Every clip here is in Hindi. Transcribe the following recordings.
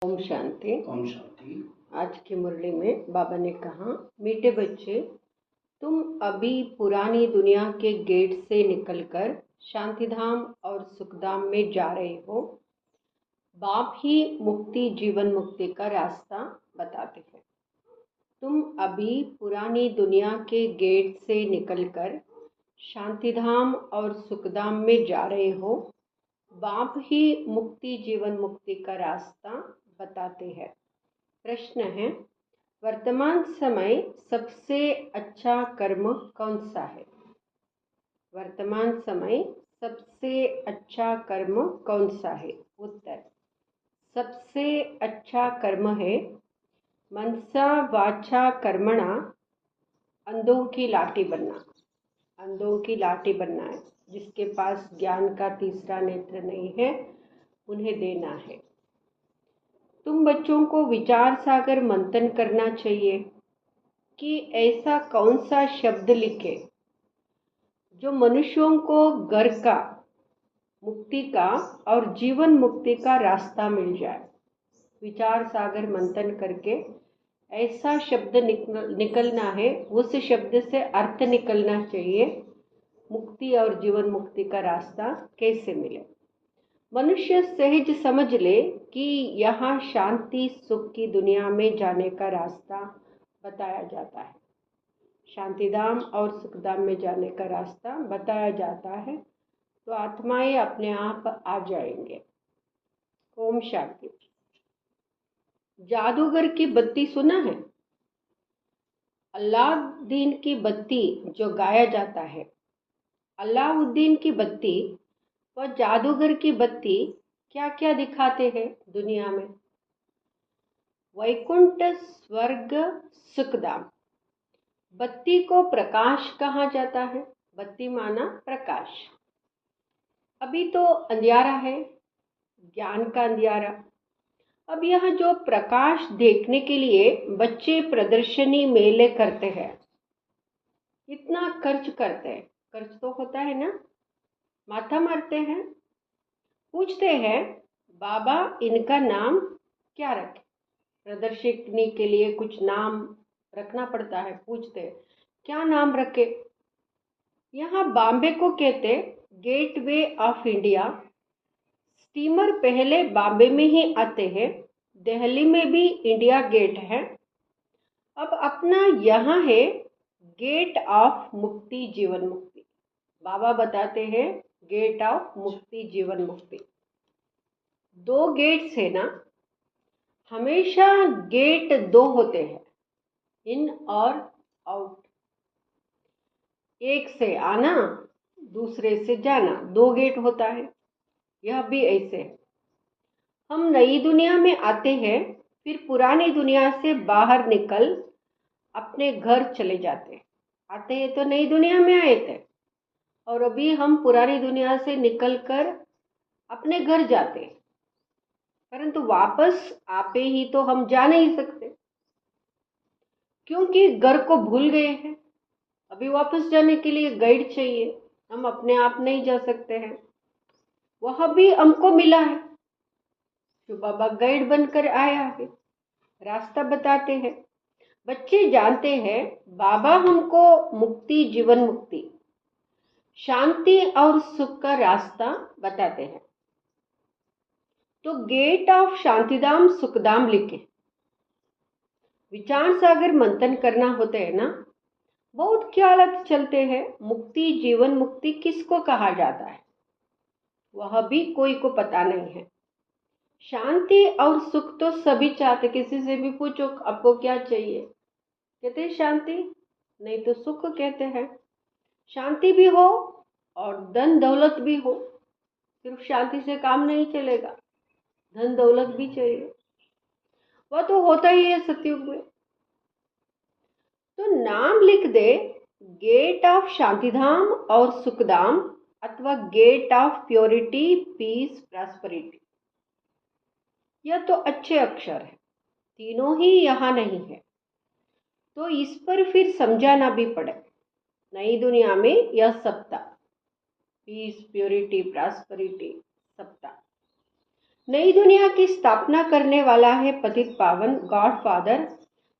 ओम शांति। ओम शांति। आज की मुरली में बाबा ने कहा, मीठे बच्चे, तुम अभी पुरानी दुनिया के गेट से निकलकर शांतिधाम और सुखधाम में जा रहे हो। बाप ही मुक्ति जीवन मुक्ति का रास्ता बताते हैं। तुम अभी पुरानी दुनिया के गेट से निकलकर शांतिधाम और सुखधाम में जा रहे हो। बाप ही मुक्ति जीवन मुक्ति का रास्ता बताते हैं। प्रश्न है, वर्तमान समय सबसे अच्छा कर्म कौन सा है? वर्तमान समय सबसे अच्छा कर्म कौन सा है? उत्तर, सबसे अच्छा कर्म है मनसा वाचा कर्मणा अंधों की लाठी बनना। अंधों की लाठी बनना है। जिसके पास ज्ञान का तीसरा नेत्र नहीं है, उन्हें देना है। तुम बच्चों को विचार सागर मंथन करना चाहिए कि ऐसा कौन सा शब्द लिखे जो मनुष्यों को घर का, मुक्ति का और जीवन मुक्ति का रास्ता मिल जाए। विचार सागर मंथन करके ऐसा शब्द निकलना है, उस शब्द से अर्थ निकलना चाहिए। मुक्ति और जीवन मुक्ति का रास्ता कैसे मिले? मनुष्य सहज समझ ले कि यहाँ शांति सुख की दुनिया में जाने का रास्ता बताया जाता है। शांतिधाम और सुखधाम में जाने का रास्ता बताया जाता है, तो आत्माएं अपने आप आ जाएंगे। ओम शांति। जादूगर की बत्ती सुना है? अलाउद्दीन की बत्ती जो गाया जाता है, अलाउद्दीन की बत्ती व जादूगर की बत्ती क्या क्या दिखाते हैं दुनिया में? वैकुंठ, स्वर्ग, सुखधाम। बत्ती को प्रकाश कहा जाता है। बत्ती माना प्रकाश। अभी तो अंधियारा है, ज्ञान का अंधियारा। अब यह जो प्रकाश देखने के लिए बच्चे प्रदर्शनी मेले करते हैं, इतना खर्च करते हैं। खर्च तो होता है ना, माथा मारते हैं, पूछते हैं बाबा इनका नाम क्या रखें? प्रदर्शनी के लिए कुछ नाम रखना पड़ता है। पूछते हैं क्या नाम रखे? यहाँ बॉम्बे को कहते गेटवे ऑफ इंडिया। स्टीमर पहले बॉम्बे में ही आते हैं। दिल्ली में भी इंडिया गेट है। अब अपना यहाँ है गेट ऑफ मुक्ति जीवन मुक्ति। बाबा बताते हैं गेट ऑफ मुक्ति जीवन मुक्ति। दो गेट्स है ना, हमेशा गेट दो होते हैं, इन और आउट। एक से आना, दूसरे से जाना, दो गेट होता है। यह भी ऐसे है। हम नई दुनिया में आते हैं, फिर पुरानी दुनिया से बाहर निकल अपने घर चले जाते हैं। आते हैं तो नई दुनिया में आए थे, और अभी हम पुरानी दुनिया से निकलकर अपने घर जाते हैं, परंतु वापस आपे ही तो हम जा नहीं सकते, क्योंकि घर को भूल गए हैं। अभी वापस जाने के लिए गाइड चाहिए, हम अपने आप नहीं जा सकते हैं। वह भी हमको मिला है, जो बाबा गाइड बनकर आया है, रास्ता बताते हैं। बच्चे जानते हैं बाबा हमको मुक्ति जीवन मुक्ति, शांति और सुख का रास्ता बताते हैं। तो गेट ऑफ शांतिधाम सुखधाम लिखे। विचार सागर मंथन करना होता है ना, बहुत ख्याल चलते हैं मुक्ति जीवन मुक्ति किसको कहा जाता है, वह भी कोई को पता नहीं है। शांति और सुख तो सभी चाहते। किसी से भी पूछो आपको क्या चाहिए, कहते हैं शांति, नहीं तो सुख कहते हैं। शांति भी हो और धन दौलत भी हो, सिर्फ शांति से काम नहीं चलेगा, धन दौलत भी चाहिए। वह तो होता ही है सतयुग में। तो नाम लिख दे गेट ऑफ शांतिधाम और सुखधाम, अथवा gate of purity peace prosperity. यह तो अच्छे अक्षर है, तीनों ही यहाँ नहीं है, तो इस पर फिर समझाना भी पड़े। नई दुनिया में यह सप्ताह, पीस प्योरिटी प्रॉस्पेरिटी सप्ताह। नई दुनिया की स्थापना करने वाला है पतित पावन गॉड फादर,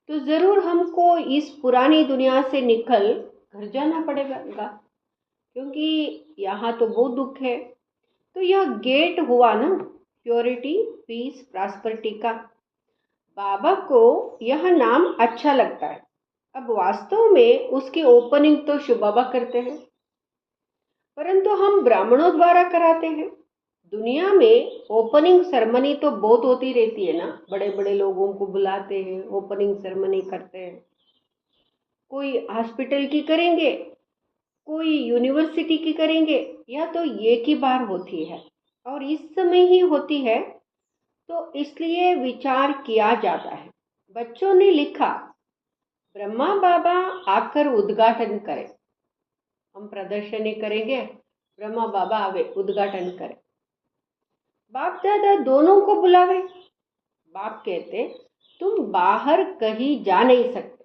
तो ज़रूर हमको इस पुरानी दुनिया से निकल घर जाना पड़ेगा, क्योंकि यहाँ तो बहुत दुख है। तो यह गेट हुआ ना प्योरिटी पीस प्रॉस्पेरिटी का। बाबा को यह नाम अच्छा लगता है। अब वास्तव में उसकी ओपनिंग तो शिव बाबा करते हैं, परंतु हम ब्राह्मणों द्वारा कराते हैं। दुनिया में ओपनिंग सेरेमनी तो बहुत होती रहती है ना, बड़े बड़े लोगों को बुलाते हैं, ओपनिंग सेरेमनी करते हैं। कोई हॉस्पिटल की करेंगे, कोई यूनिवर्सिटी की करेंगे, या तो एक ही बार होती है और इस समय ही होती है, तो इसलिए विचार किया जाता है। बच्चों ने लिखा ब्रह्मा बाबा आकर उद्घाटन करें। हम प्रदर्शनी करेंगे, ब्रह्मा बाबा आवे उद्घाटन करें। बाप दादा दोनों को बुलावे। बाप कहते तुम बाहर कहीं जा नहीं सकते।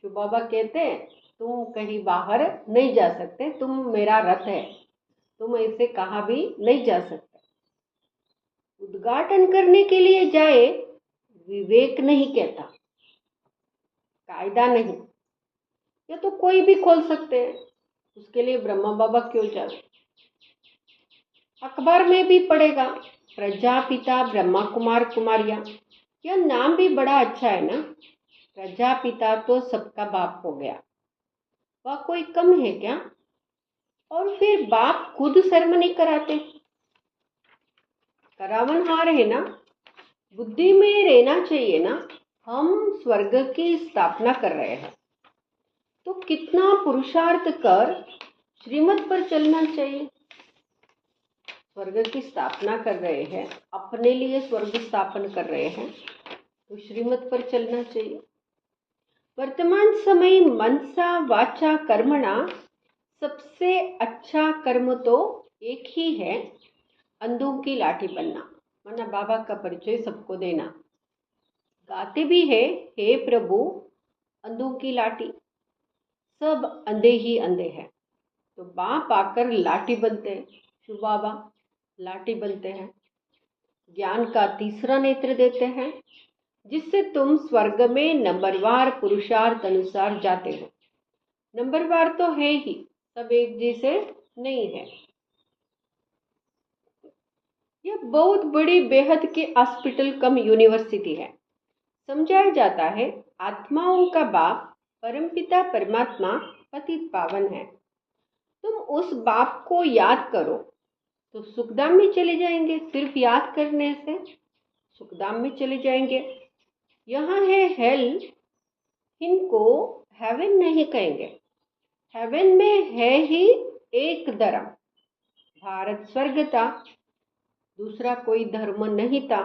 शिव बाबा कहते तुम कहीं बाहर नहीं जा सकते, तुम मेरा रथ है, तुम ऐसे कहाँ भी नहीं जा सकते। उद्घाटन करने के लिए जाए, विवेक नहीं कहता, कायदा नहीं। या तो कोई भी खोल सकते हैं, उसके लिए ब्रह्मा बाबा क्यों जाए। अखबार में भी पढ़ेगा प्रजापिता ब्रह्मा कुमार कुमारिया। यह नाम भी बड़ा अच्छा है ना। प्रजापिता तो सबका बाप हो गया, वह कोई कम है क्या। और फिर बाप खुद सेरेमनी कराते, करावनहार है ना। बुद्धि में रहना चाहिए ना, हम स्वर्ग की स्थापना कर रहे हैं, तो कितना पुरुषार्थ कर श्रीमत पर चलना चाहिए। स्वर्ग की स्थापना कर रहे हैं, अपने लिए स्वर्ग स्थापन कर रहे हैं, तो श्रीमत पर चलना चाहिए। वर्तमान समय मनसा वाचा कर्मणा, सबसे अच्छा कर्म तो एक ही है, अंधों की लाठी बनना, माना बाबा का परिचय सबको देना। गाते भी है हे प्रभु अंधों की लाठी, सब अंधे ही अंधे हैं, तो बाप आकर लाठी बनते हैं। शिव बाबा लाठी बनते हैं, ज्ञान का तीसरा नेत्र देते हैं, जिससे तुम स्वर्ग में नंबरवार पुरुषार्थ अनुसार जाते हो। नंबरवार तो है ही, सब एक जैसे नहीं है। यह बहुत बड़ी बेहद की हॉस्पिटल कम यूनिवर्सिटी है। समझाया जाता है आत्माओं का बाप परमपिता परमात्मा पतित पावन है। तुम उस बाप को याद करो तो सुखधाम में चले जाएंगे। सिर्फ याद करने से सुखधाम में चले जाएंगे। यहाँ है हेल, इनको हेवन नहीं कहेंगे। हेवन में है ही एक धर्म, भारत स्वर्ग था, दूसरा कोई धर्म नहीं था।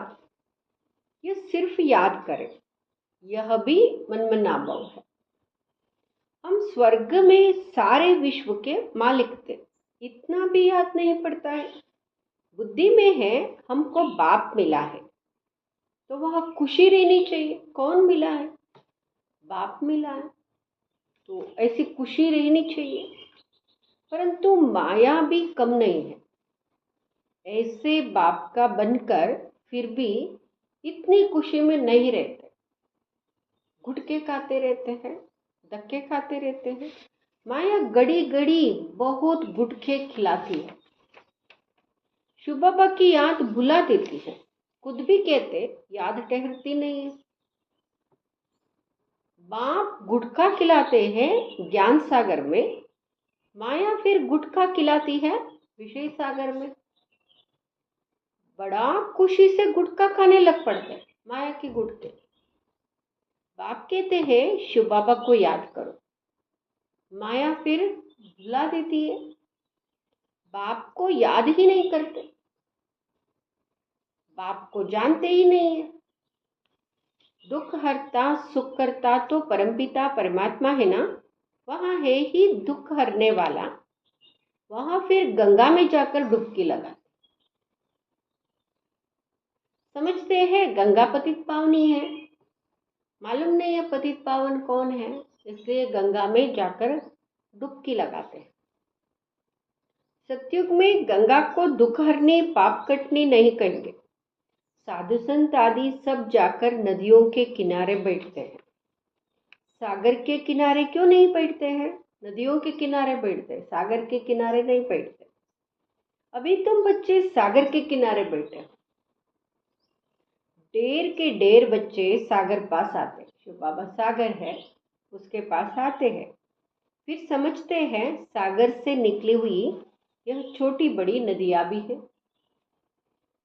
ये सिर्फ याद करें, यह भी मनमनाभव है। हम स्वर्ग में सारे विश्व के मालिक थे, इतना भी याद नहीं पड़ता है। बुद्धि में है हमको बाप मिला है, तो वह खुशी रहनी चाहिए। कौन मिला है? बाप मिला है, तो ऐसी खुशी रहनी चाहिए। परंतु माया भी कम नहीं है। ऐसे बाप का बनकर फिर भी इतनी खुशी में नहीं रहते, गुटके खाते रहते हैं, धक्के खाते रहते हैं। माया गड़ी गड़ी बहुत गुटके खिलाती है, शिव बाबा की याद भुला देती है। खुद भी कहते याद ठहरती नहीं है। बाप गुटखा खिलाते हैं ज्ञान सागर में, माया फिर गुटखा खिलाती है विषय सागर में। बड़ा खुशी से गुटखा खाने लग पड़ते हैं, माया की गुटके। बाप कहते हैं शिव बाबा को याद करो, माया फिर भुला देती है, बाप को याद ही नहीं करते, बाप को जानते ही नहीं है। दुख हरता सुख करता तो परमपिता परमात्मा है ना, वहां है ही दुख हरने वाला। वहां फिर गंगा में जाकर डुबकी लगा, समझते हैं गंगा पतित पावनी है, मालूम नहीं है पतित पावन कौन है, इसलिए गंगा में जाकर डुबकी लगाते हैं। सतयुग में गंगा को दुख हरनी पाप कटनी नहीं कहेंगे, साधु संत आदि सब जाकर नदियों के किनारे बैठते हैं। सागर के किनारे क्यों नहीं बैठते हैं? नदियों के किनारे बैठते हैं, सागर के किनारे नहीं बैठते। अभी तुम बच्चे सागर के किनारे बैठे हो। ढेर के ढेर बच्चे सागर पास आते हैं, जो बाबा सागर है उसके पास आते हैं। फिर समझते हैं सागर से निकली हुई यह छोटी बड़ी नदियाँ भी है।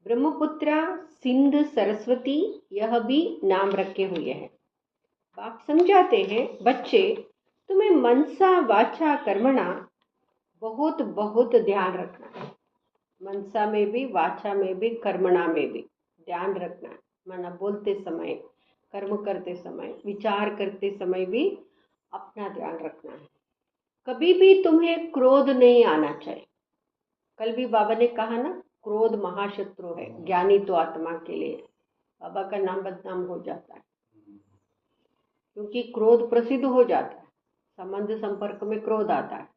ब्रह्मपुत्रा, सिंध, सरस्वती, यह भी नाम रखे हुए हैं। बाप समझाते हैं, बच्चे तुम्हें मनसा वाचा कर्मणा बहुत बहुत ध्यान रखना है। मनसा में भी, वाचा में भी, कर्मणा में भी ध्यान रखना है। माना बोलते समय, कर्म करते समय, विचार करते समय भी अपना ध्यान रखना है। कभी भी तुम्हें क्रोध नहीं आना चाहिए। कल भी बाबा ने कहा ना, क्रोध महाशत्रु है, ज्ञानी तो आत्मा के लिए। बाबा का नाम बदनाम हो जाता है क्योंकि क्रोध प्रसिद्ध हो जाता है, संबंध संपर्क में क्रोध आता है।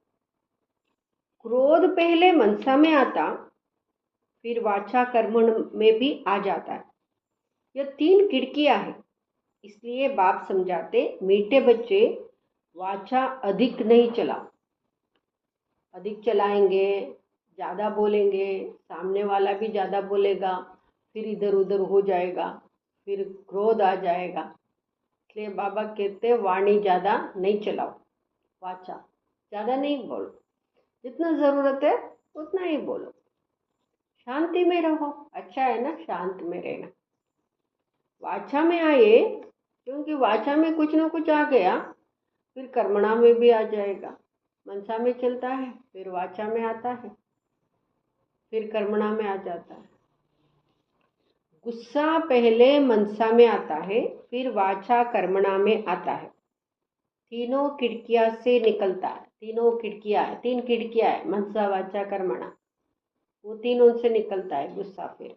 क्रोध पहले मनसा में आता, फिर वाचा कर्म में भी आ जाता है। यह 3 खिड़कियां हैं। इसलिए बाप समझाते, मीठे बच्चे वाचा अधिक नहीं चलाओ। अधिक चलाएंगे, ज़्यादा बोलेंगे, सामने वाला भी ज़्यादा बोलेगा, फिर इधर उधर हो जाएगा, फिर क्रोध आ जाएगा। इसलिए बाबा कहते वाणी ज़्यादा नहीं चलाओ, वाचा ज़्यादा नहीं बोलो, जितना ज़रूरत है उतना ही बोलो। शांति में रहो, अच्छा है ना शांत में रहना। वाचा में आए, क्योंकि वाचा में कुछ ना कुछ आ गया, फिर कर्मणा में भी आ जाएगा। मनसा में चलता है, फिर वाचा में आता है, फिर कर्मणा में आ जाता है। गुस्सा पहले मनसा में आता है, फिर वाचा कर्मणा में आता है। तीनों खिड़कियां से निकलता है। तीनों खिड़कियां है, 3 खिड़कियां है, मनसा वाचा कर्मणा। वो तीनों से निकलता है गुस्सा। फिर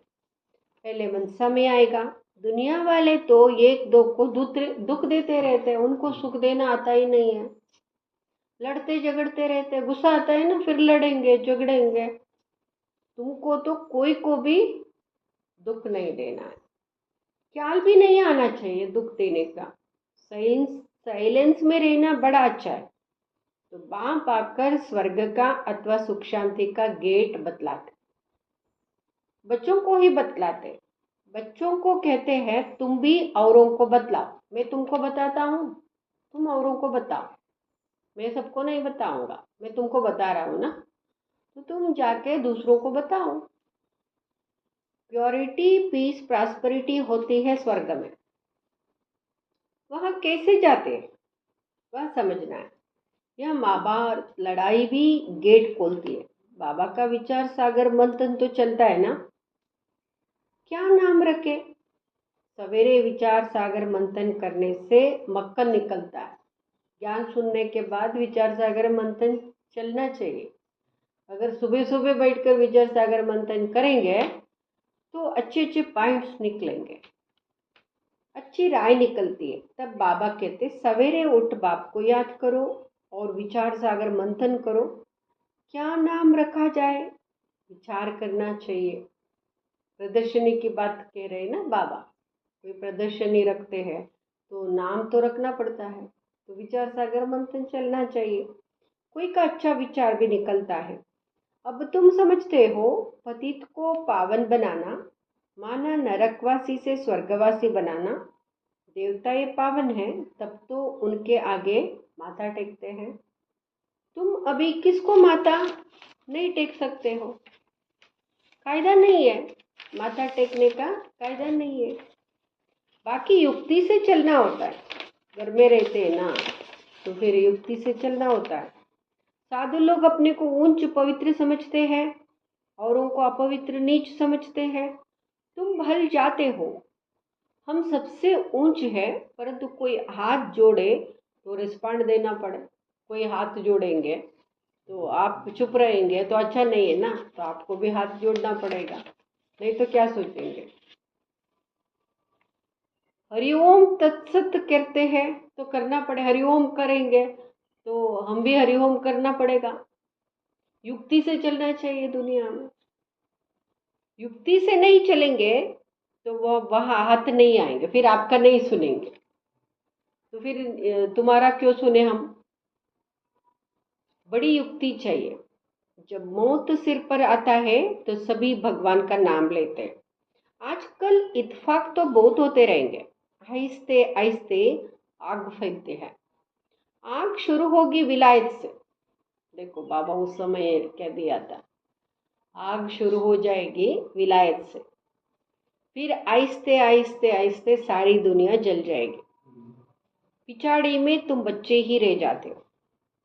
पहले मनसा में आएगा। दुनिया वाले तो एक दो को दुख देते रहते हैं, उनको सुख देना आता ही नहीं है। लड़ते झगड़ते रहते हैं, गुस्सा आता है ना, फिर लड़ेंगे झगड़ेंगे। तुमको तो कोई को भी दुख नहीं देना है, ख्याल भी नहीं आना चाहिए दुख देने का। साइलेंस में रहना बड़ा अच्छा है। तो बाप आकर स्वर्ग का अथवा सुख शांति का गेट बतलाते, बच्चों को ही बतलाते। बच्चों को कहते हैं तुम भी औरों को बतलाओ। मैं तुमको बताता हूँ, तुम औरों को बताओ। मैं सबको नहीं बताऊंगा, मैं तुमको बता रहा हूँ ना, तो तुम जाके दूसरों को बताओ। प्योरिटी, पीस, प्रॉस्पेरिटी होती है स्वर्ग में। वहाँ कैसे जाते हैं वह समझना है। यह माँ बाप लड़ाई भी गेट खोलती है। बाबा का विचार सागर मंथन तो चलता है ना, क्या नाम रखे? सवेरे विचार सागर मंथन करने से मक्खन निकलता है। ज्ञान सुनने के बाद विचार सागर मंथन चलना चाहिए। अगर सुबह सुबह बैठकर विचार सागर मंथन करेंगे तो अच्छे अच्छे पॉइंट्स निकलेंगे, अच्छी राय निकलती है। तब बाबा कहते सवेरे उठ बाप को याद करो और विचार सागर मंथन करो, क्या नाम रखा जाए, विचार करना चाहिए। प्रदर्शनी की बात कह रहे हैं ना बाबा, कोई प्रदर्शनी रखते हैं तो नाम तो रखना पड़ता है, तो विचार सागर मंथन चलना चाहिए। कोई का अच्छा विचार भी निकलता है। अब तुम समझते हो, पतित को पावन बनाना माना नरकवासी से स्वर्गवासी बनाना। देवता ये पावन है, तब तो उनके आगे माथा टेकते हैं। तुम अभी किसको माथा नहीं टेक सकते हो, कायदा नहीं है, माथा टेकने का कायदा नहीं है। बाकी युक्ति से चलना होता है। घर में रहते हैं ना, तो फिर युक्ति से चलना होता है। साधु लोग अपने को ऊंच पवित्र समझते हैं, औरों को अपवित्र नीच समझते हैं। तुम भल जाते हो। हम सबसे ऊंच है, परंतु कोई हाथ जोड़े तो रिस्पॉन्ड देना पड़े। कोई हाथ जोड़ेंगे तो आप चुप रहेंगे तो अच्छा नहीं है ना, तो आपको भी हाथ जोड़ना पड़ेगा, नहीं तो क्या सोचेंगे। हरिओम तत्सत करते हैं तो करना पड़े, हरिओम करेंगे तो हम भी हरिओम करना पड़ेगा। युक्ति से चलना चाहिए दुनिया में। युक्ति से नहीं चलेंगे तो वह वहाँ हाथ नहीं आएंगे, फिर आपका नहीं सुनेंगे। तो फिर तुम्हारा क्यों सुने हम। बड़ी युक्ति चाहिए। जब मौत सिर पर आता है तो सभी भगवान का नाम लेते हैं। आजकल इत्फाक तो बहुत होते रहेंगे, आहिस्ते आहिस्ते आग फैलते हैं। आग शुरू होगी विलायत से। देखो बाबा उस समय कह दिया था, आग शुरू हो जाएगी विलायत से, फिर आहिस्ते आहिस्ते आहिस्ते सारी दुनिया जल जाएगी। पिछाड़ी में तुम बच्चे ही रह जाते हो।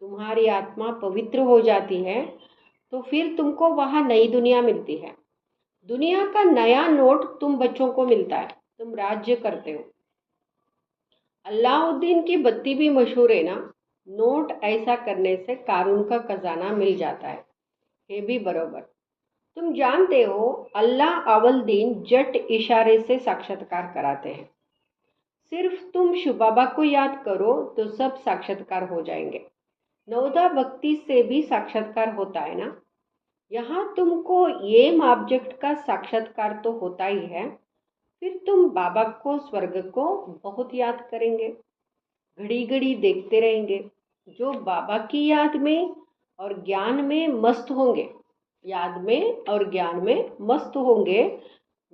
तुम्हारी आत्मा पवित्र हो जाती है तो फिर तुमको वहाँ नई दुनिया मिलती है। दुनिया का नया नोट तुम बच्चों को मिलता है, तुम राज्य करते हो। अलाउद्दीन की बत्ती भी मशहूर है ना। नोट ऐसा करने से कारून का खजाना मिल जाता है। ये भी बरोबर। तुम जानते हो अल्लाह अव्वल दिन जट इशारे से साक्षात्कार कराते हैं। सिर्फ तुम शिव बाबा को याद करो तो सब साक्षात्कार हो जाएंगे। नवदा भक्ति से भी साक्षात्कार होता है ना। यहाँ तुमको ये ऑब्जेक्ट का साक्षात्कार तो होता ही है, फिर तुम बाबा को स्वर्ग को बहुत याद करेंगे, घड़ी घड़ी देखते रहेंगे। जो बाबा की याद में और ज्ञान में मस्त होंगे, याद में और ज्ञान में मस्त होंगे,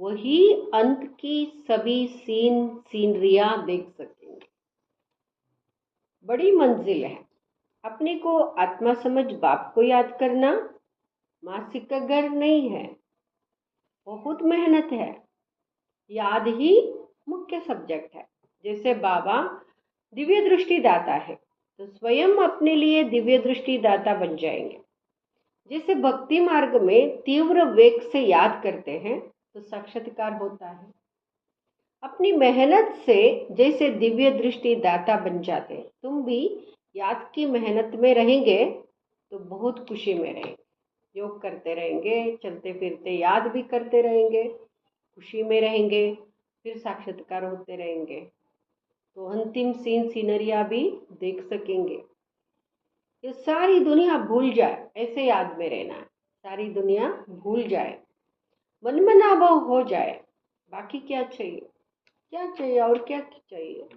वही अंत की सभी सीनरियां देख सकेंगे। बड़ी मंजिल है। अपने को आत्मा समझ बाप को याद करना मासिक का घर नहीं है, बहुत मेहनत है। याद ही मुख्य सब्जेक्ट है। जैसे बाबा दिव्य दृष्टि दाता है तो स्वयं अपने लिए दिव्य दृष्टि दाता बन जाएंगे। जैसे भक्ति मार्ग में तीव्र वेग से याद करते हैं तो साक्षात्कार होता है। अपनी मेहनत से जैसे दिव्य दृष्टि दाता बन जाते हैं, तुम भी याद की मेहनत में रहेंगे तो बहुत खुशी में रहेंगे। योग करते रहेंगे, चलते फिरते याद भी करते रहेंगे, खुशी में रहेंगे, फिर साक्षात्कार होते रहेंगे तो अंतिम सीनरिया भी देख सकेंगे। ये सारी दुनिया भूल जाए ऐसे याद में रहना है। सारी दुनिया भूल जाए, मनमनाभाव हो जाए, बाकी क्या चाहिए। क्या चाहिए और क्या चाहिए।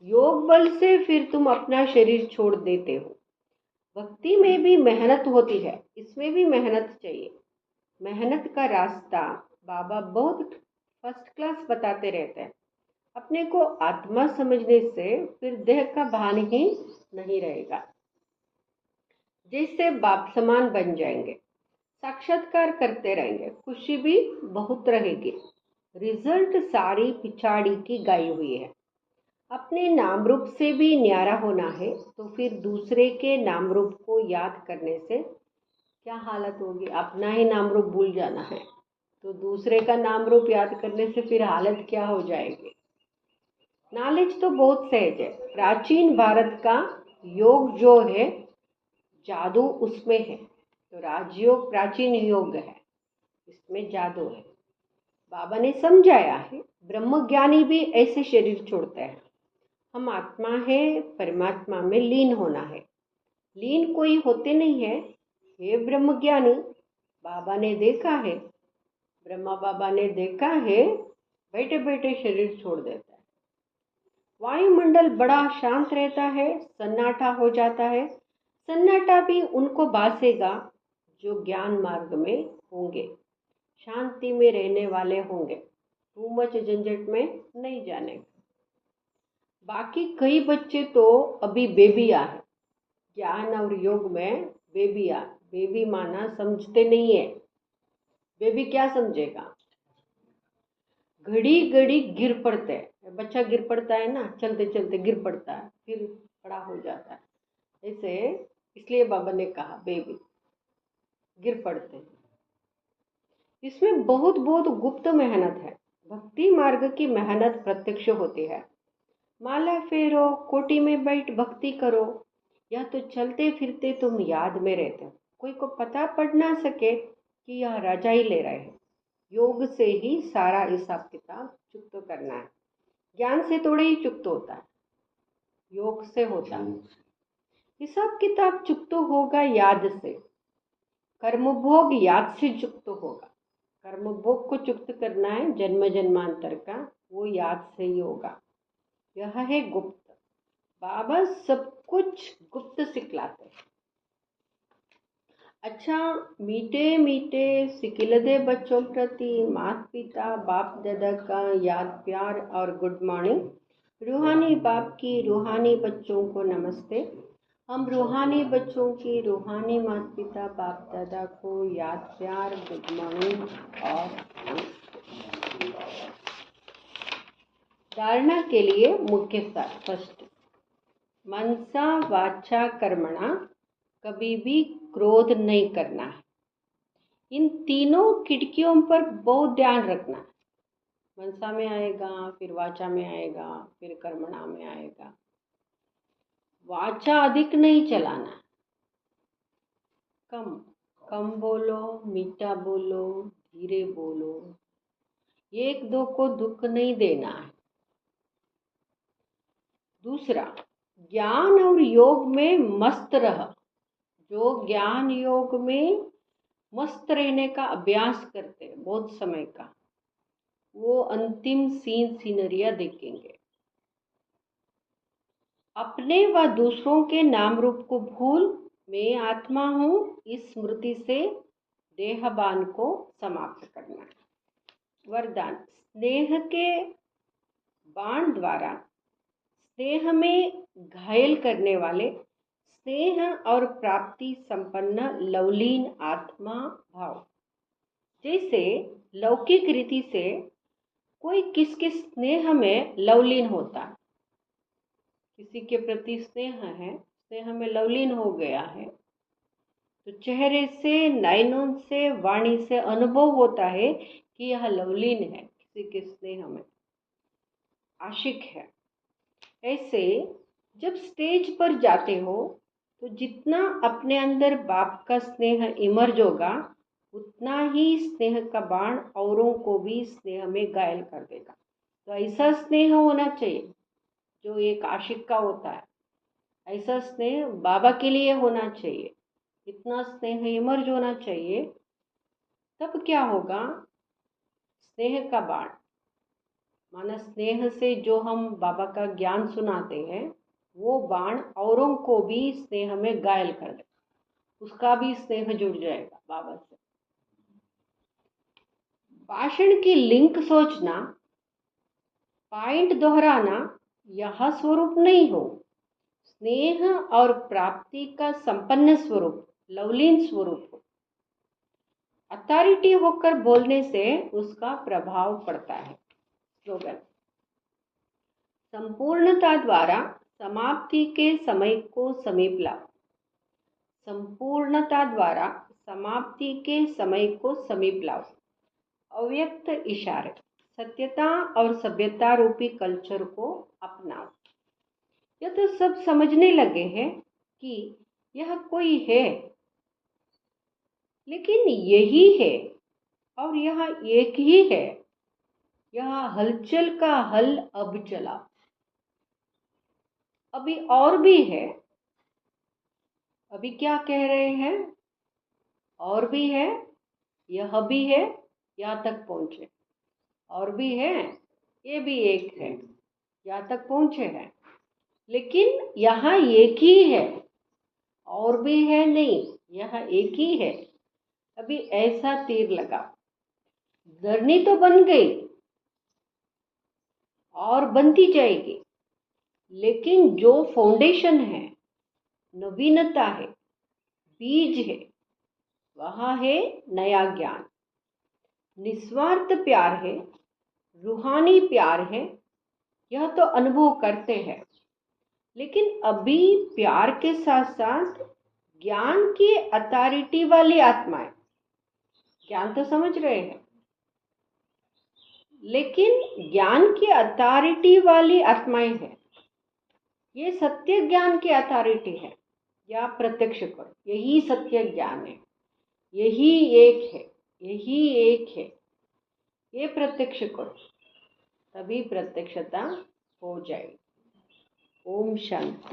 योग बल से फिर तुम अपना शरीर छोड़ देते हो। भक्ति में भी मेहनत होती है, इसमें भी मेहनत चाहिए। मेहनत का रास्ता बाबा बहुत फर्स्ट क्लास बताते रहते हैं। अपने को आत्मा समझने से फिर देह का भान ही नहीं रहेगा। जैसे बाप समान बन जाएंगे, साक्षात्कार करते रहेंगे, खुशी भी बहुत रहेगी। रिजल्ट सारी पिछाड़ी की गाई हुई है। अपने नाम रूप से भी न्यारा होना है तो फिर दूसरे के नाम रूप को याद करने से क्या हालत होगी। अपना ही नाम रूप भूल जाना है तो दूसरे का नाम रूप याद करने से फिर हालत क्या हो जाएगी। नॉलेज तो बहुत सहज है। प्राचीन भारत का योग जो है, जादू उसमें है। तो राजयोग प्राचीन योग है, इसमें जादू है। बाबा ने समझाया है, ब्रह्मज्ञानी भी ऐसे शरीर छोड़ते हैं। हम आत्मा है, परमात्मा में लीन होना है। लीन कोई होते नहीं है। हे ब्रह्मज्ञानी, बाबा ने देखा है, ब्रह्मा बाबा ने देखा है, बैठे बैठे शरीर छोड़ देता है। वायुमंडल बड़ा शांत रहता है, सन्नाटा हो जाता है। सन्नाटा भी उनको भासेगा जो ज्ञान मार्ग में होंगे, शांति में रहने वाले होंगे, टू मच झंझट में नहीं जाने। बाकी कई बच्चे तो अभी बेबिया है। ज्ञान और योग में बेबिया, बेबी माना समझते नहीं है। बेबी क्या समझेगा। घड़ी घड़ी गिर पड़ते हैं। बच्चा गिर पड़ता है ना, चलते चलते गिर पड़ता है, फिर बड़ा हो जाता है ऐसे। इसलिए बाबा ने कहा बेबी गिर पड़ते हैं। इसमें बहुत बहुत गुप्त मेहनत है। भक्ति मार्ग की मेहनत प्रत्यक्ष होती है। माला फेरो, कोटी में बैठ भक्ति करो, या तो चलते फिरते तुम याद में रहते हो। कोई को पता पड़ ना सके कि यह राजा ही ले रहे हैं। योग से ही सारा हिसाब किताब चुकतो करना है। ज्ञान से थोड़ा ही चुकतो होता है, योग से होता है। हिसाब किताब चुकतो होगा याद से, कर्मभोग याद से चुकतो होगा। कर्म भोग को चुक्त करना है जन्म जन्मांतर का, वो याद से ही होगा। यह है गुप्त। बाबा सब कुछ गुप्त सिखलाते हैं। अच्छा, मीठे मीठे सिकिलदे बच्चों प्रति माता पिता बाप दादा का याद प्यार और गुड मॉर्निंग। रूहानी बाप की रूहानी बच्चों को नमस्ते। हम रूहानी बच्चों की रूहानी माता पिता बाप दादा को याद प्यार गुड मॉर्निंग और धारणा के लिए मुख्य सार। फर्स्ट, मनसा वाचा कर्मणा, कभी भी क्रोध नहीं करना है। इन तीनों खिड़कियों पर बहुत ध्यान रखना है। मनसा में आएगा, फिर वाचा में आएगा, फिर कर्मणा में आएगा। वाचा अधिक नहीं चलाना, कम कम बोलो, मीठा बोलो, धीरे बोलो। एक दो को दुख नहीं देना है। दूसरा, ज्ञान और योग में मस्त रह। जो ज्ञान योग में मस्त रहने का अभ्यास करते हैं बहुत समय का, वो अंतिम सीनरिया देखेंगे। अपने व दूसरों के नाम रूप को भूल मैं आत्मा हूँ इस स्मृति से देहबान को समाप्त करना। वरदान, स्नेह के बाण द्वारा स्नेह में घायल करने वाले स्नेह और प्राप्ति संपन्न लवलीन आत्मा भाव। जैसे लौकिक रीति से कोई किसके स्नेह में लवलीन होता है, किसी के प्रति स्नेह है, स्नेह में लवलीन हो गया है, तो चेहरे से, नयनों से, वाणी से अनुभव होता है कि यह लवलीन है, किसी के स्नेह में आशिक है। ऐसे जब स्टेज पर जाते हो तो जितना अपने अंदर बाप का स्नेह इमर्ज होगा, उतना ही स्नेह का बाण औरों को भी स्नेह में घायल कर देगा। तो ऐसा स्नेह होना चाहिए जो एक आशिक का होता है। ऐसा स्नेह बाबा के लिए होना चाहिए। इतना स्नेह इमर्ज होना चाहिए। तब क्या होगा, स्नेह का बाण माना स्नेह से जो हम बाबा का ज्ञान सुनाते हैं, वो बाण औरों को भी स्नेह में घायल कर दे, उसका भी स्नेह जुड़ जाएगा बाबा से। भाषण की लिंक सोचना, पॉइंट दोहराना यह स्वरूप नहीं हो। स्नेह और प्राप्ति का संपन्न स्वरूप, लवलीन स्वरूप हो। अथॉरिटी होकर बोलने से उसका प्रभाव पड़ता है। स्लोगन, संपूर्णता द्वारा समाप्ति के समय को समीप लाओ। संपूर्णता द्वारा समाप्ति के समय को समीप लाओ। अव्यक्त इशारे, सत्यता और सभ्यता रूपी कल्चर को अपनाओ। यह तो सब समझने लगे हैं कि यह कोई है, लेकिन यही है और यह एक ही है। यह हलचल का हल अब चला। अभी और भी है। अभी क्या कह रहे हैं, और भी है, यह भी है, यहाँ तक पहुँचे। और भी है, ये भी एक है, यहाँ तक पहुँचे हैं। लेकिन यहाँ एक ही है, और भी है नहीं, यह एक ही है। अभी ऐसा तीर लगा, धरनी तो बन गई और बनती जाएगी, लेकिन जो फाउंडेशन है, नवीनता है, बीज है, वह है नया ज्ञान, निस्वार्थ प्यार है, रूहानी प्यार है। यह तो अनुभव करते हैं, लेकिन अभी प्यार के साथ साथ ज्ञान की अथॉरिटी वाली आत्माएं, ज्ञान तो समझ रहे हैं, लेकिन ज्ञान की अथॉरिटी वाली आत्माएं हैं। ये सत्य ज्ञान की अथॉरिटी है या प्रत्यक्ष करो, यही सत्य ज्ञान है, यही एक है, यही एक है। ये प्रत्यक्ष करो, तभी प्रत्यक्षता हो जाएगी। ओम शांति।